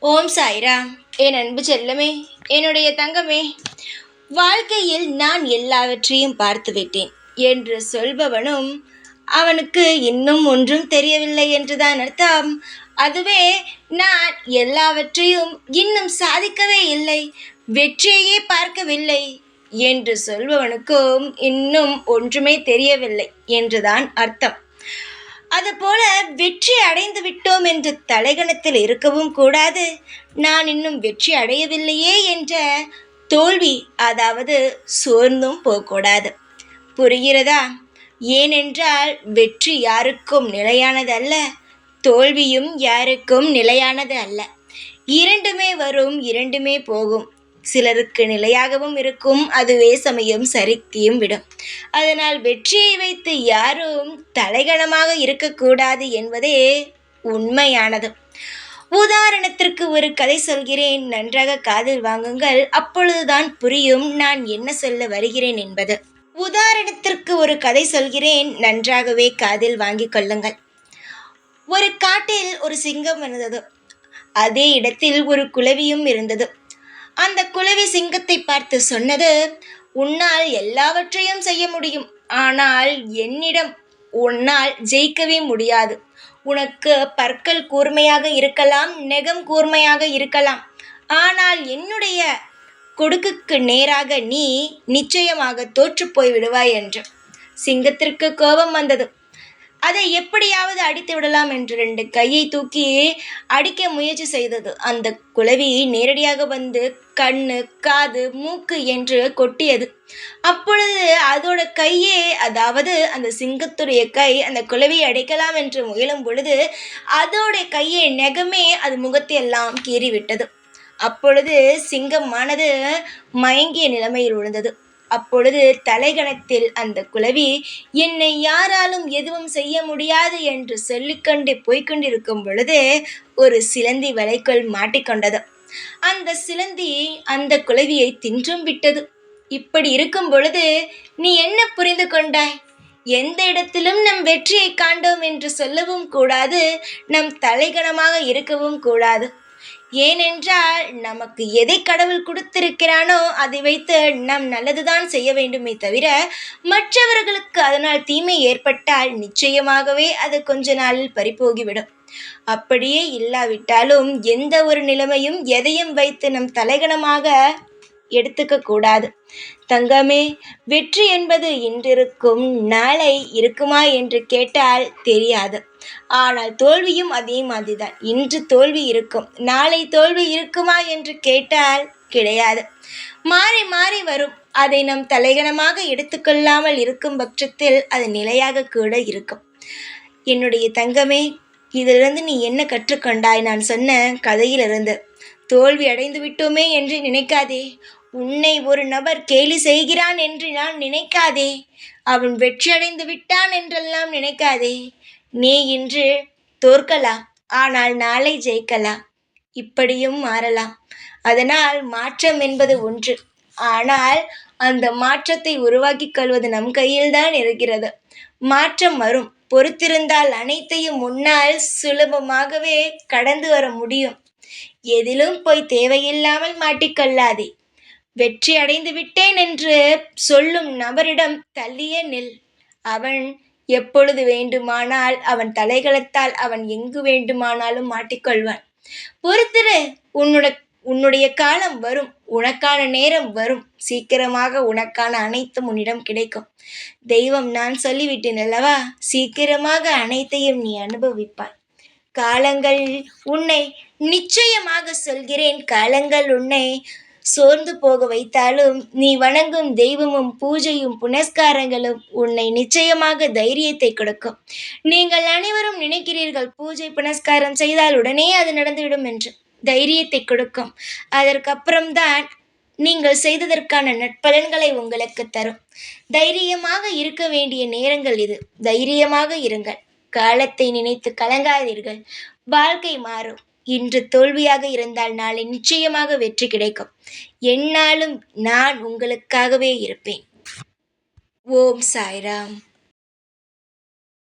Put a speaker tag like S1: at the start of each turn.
S1: ஓம் சாய்ராம். என் அன்பு செல்லமே, என்னுடைய தங்கமே, வாழ்க்கையில் நான் எல்லாவற்றையும் பார்த்து விட்டேன் என்று சொல்பவனும் அவனுக்கு இன்னும் ஒன்றும் தெரியவில்லை என்றுதான் அர்த்தம். அதுவே நான் எல்லாவற்றையும் இன்னும் சாதிக்கவே இல்லை, வெற்றியையே பார்க்கவில்லை என்று சொல்பவனுக்கும் இன்னும் ஒன்றுமே தெரியவில்லை என்றுதான் அர்த்தம். அதுபோல வெற்றி அடைந்து விட்டோம் என்று தலைகணத்தில் இருக்கவும் கூடாது. நான் இன்னும் வெற்றி அடையவில்லையே என்ற தோல்வி, அதாவது சோர்ந்தும் போகக்கூடாது. புரிகிறதா? ஏனென்றால் வெற்றி யாருக்கும் நிலையானது அல்ல, தோல்வியும் யாருக்கும் நிலையானது அல்ல. இரண்டுமே வரும், இரண்டுமே போகும். சிலருக்கு நிலையாகவும் இருக்கும், அதுவே சமயம் சரித்தியும் விடும். அதனால் வெற்றியை வைத்து யாரும் தலைகணமாக இருக்கக்கூடாது என்பதே உண்மையானது. உதாரணத்திற்கு ஒரு கதை சொல்கிறேன், நன்றாக காதில் வாங்குங்கள், அப்பொழுதுதான் புரியும் நான் என்ன சொல்ல வருகிறேன் என்பது. உதாரணத்திற்கு ஒரு கதை சொல்கிறேன், நன்றாகவே காதில் வாங்கிக் கொள்ளுங்கள். ஒரு காட்டில் ஒரு சிங்கம் இருந்தது. அதே இடத்தில் ஒரு குளவியும் இருந்தது. அந்த குளவி சிங்கத்தை பார்த்து சொன்னது, உன்னால் எல்லாவற்றையும் செய்ய முடியும், ஆனால் என்னிடம் உன்னால் ஜெயிக்கவே முடியாது. உனக்கு பற்கள் கூர்மையாக இருக்கலாம், நெகம் கூர்மையாக இருக்கலாம், ஆனால் என்னுடைய கொடுக்குக்கு நேராக நீ நிச்சயமாக தோற்று போய் விடுவாய் என்று. சிங்கத்திற்கு கோபம் வந்தது. அதை எப்படியாவது அடித்து விடலாம் என்று 2 கையை தூக்கி அடிக்க முயற்சி செய்தது. அந்த குளவி நேரடியாக வந்து கண்ணு, காது, மூக்கு என்று கொட்டியது. அப்பொழுது அதோட கையே, அதாவது அந்த சிங்கத்துடைய கை அந்த குளவியை அடிக்கலாம் என்று முயலும் பொழுது அதோட கையை நெகமே அது முகத்தை எல்லாம் கீறிவிட்டது. அப்பொழுது சிங்கமானது மயங்கிய நிலைமையில் விழுந்தது. அப்பொழுது தலைகணத்தில் அந்த குளவி, என்னை யாராலும் எதுவும் செய்ய முடியாது என்று சொல்லிக்கொண்டே போய்கொண்டிருக்கும் பொழுது ஒரு சிலந்தி வலைக்குள் மாட்டிக்கொண்டது. அந்த சிலந்தி அந்த குளவியை தின்றும் விட்டது. இப்படி இருக்கும் பொழுது நீ என்ன புரிந்து கொண்டாய்? எந்த இடத்திலும் நம் வெற்றியை காண்டோம் என்று சொல்லவும் கூடாது, நம் தலைகணமாக இருக்கவும் கூடாது. ஏனென்றால் நமக்கு எதை கடவுள் கொடுத்திருக்கிறானோ அதை வைத்து நாம் நல்லதுதான் செய்ய வேண்டுமே தவிர, மற்றவர்களுக்கு அதனால் தீமை ஏற்பட்டால் நிச்சயமாகவே அது கொஞ்ச நாளில் பறிபோகிவிடும். அப்படியே இல்லாவிட்டாலும் எந்த ஒரு நிலைமையும் எதையும் வைத்து நம் தலைகணமாக எடுத்துக்க கூடாது. தங்கமே, வெற்றி என்பது இன்றிருக்கும், நாளை இருக்குமா என்று கேட்டால் தெரியாது. ஆனால் தோல்வியும் அதே மாதிரிதான். இன்று தோல்வி இருக்கும், நாளை தோல்வி இருக்குமா என்று கேட்டால் கிடையாது. மாறி மாறி வரும். அதை நம் தலைகணமாக எடுத்துக்கொள்ளாமல் இருக்கும் பட்சத்தில் அது நிலையாக கூட இருக்கும். என்னுடைய தங்கமே, இதிலிருந்து நீ என்ன கற்றுக்கொண்டாய்? நான் சொன்ன கதையிலிருந்து. தோல்வி அடைந்து விட்டோமே என்று நினைக்காதே. உன்னை ஒரு நபர் கேலி செய்கிறான் என்று நான் நினைக்காதே. அவன் வெற்றி அடைந்து விட்டான் என்றெல்லாம் நினைக்காதே. நீ இன்று தோற்கலாம், ஆனால் நாளை ஜெயிக்கலாம். இப்படியும் மாறலாம். அதனால் மாற்றம் என்பது ஒன்று. ஆனால் அந்த மாற்றத்தை உருவாக்கிக் கொள்வது நம் கையில்தான் இருக்கிறது. மாற்றம் வரும். பொறுத்திருந்தால் அனைத்தையும் முன்னால் சுலபமாகவே கடந்து வர முடியும். எதிலும் போய் தேவையில்லாமல் மாட்டிக்கொள்ளாதே. வெற்றி அடைந்து விட்டேன் என்று சொல்லும் நபரிடம் தள்ளியே நில். அவன் எப்பொழுது வேண்டுமானால் அவன் தலைகளத்தால் அவன் எங்கு வேண்டுமானாலும் மாட்டிக்கொள்வான். பொறுத்திரு. உன்னுடைய காலம் வரும், உனக்கான நேரம் வரும். சீக்கிரமாக உனக்கான அனைத்தும் உன்னிடம் கிடைக்கும். தெய்வம் நான் சொல்லிவிட்டேன் அல்லவா, சீக்கிரமாக அனைத்தையும் நீ அனுபவிப்பாய். காலங்கள் உன்னை, நிச்சயமாக சொல்கிறேன், காலங்கள் உன்னை சோர்ந்து போக வைத்தாலும் நீ வணங்கும் தெய்வமும் பூஜையும் புனஸ்காரங்களும் உன்னை நிச்சயமாக தைரியத்தை கொடுக்கும். நீங்கள் அனைவரும் நினைக்கிறீர்கள் பூஜை புனஸ்காரம் செய்தால் உடனே அது நடந்துவிடும் என்று. தைரியத்தை கொடுக்கும். அதற்கப்புறம்தான் நீங்கள் செய்ததற்கான நற்பலன்களை உங்களுக்கு தரும். தைரியமாக இருக்க வேண்டிய நேரங்கள் இது. தைரியமாக இருங்கள். காலத்தை நினைத்து கலங்காதீர்கள். வாழ்க்கை மாறும். இன்று தோல்வியாக இருந்தால் நாளை நிச்சயமாக வெற்றி கிடைக்கும். எந்நாளும் நான் உங்களுக்காகவே இருப்பேன். ஓம் சாய்ராம்.